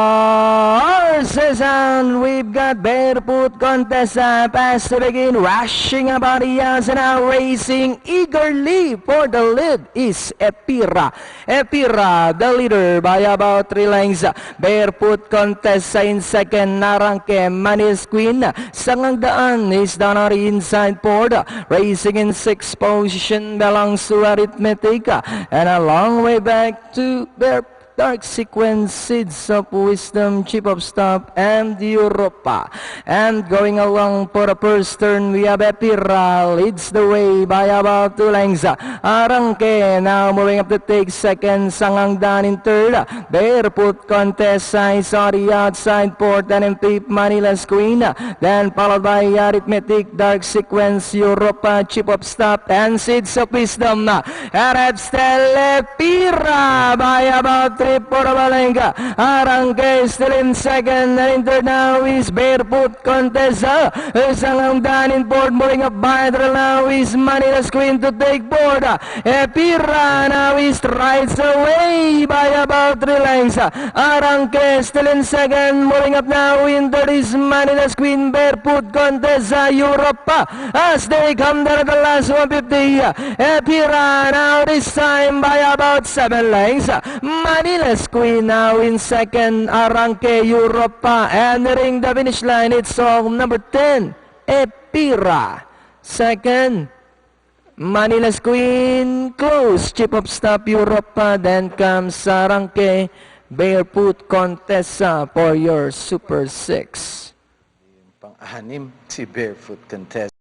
Horses and we've got barefoot contest past to begin, rushing about the yards and now racing eagerly for the lead is Epira. Epira, the leader by about 3 lengths. Barefoot contest in second, Narangke Manis Queen. Sangang Daan is down on the inside board. Racing in 6th position belongs to Arithmetic, and a long way back to Dark Sequence, Seeds of Wisdom, Chip of Stop, and Europa. And going along for the first turn, we have Epira, leads the way by about 2 lengths. Arangke now moving up to take second, Sangang Daan in third. Barefoot contest, I saw the outside port and in fifth, Manila's Queen. Then followed by Arithmetic, Dark Sequence, Europa, Chip of Stop, and Seeds of Wisdom. And still Epira by about 3 for Balenga. Arangke still in second, and in third now is Barefoot contest. Sangang Daan in fourth, moving up by the now is Manila's Queen to take board. Epira now is strides away by about 3 lengths. Arangke still in second, moving up now in third is Manila's Queen. Barefoot contest, Europa, as they come down at the last 150. Epira now this time by about 7 lengths. Manila's Queen now in second, Arangke, Europa, and nearing the finish line, it's all number 10, Epira. Second, Manila's Queen, close, Chip of Stop, Europa, then comes Arangke, Barefoot contest for your Super 6. Pang-anim si Barefoot contest.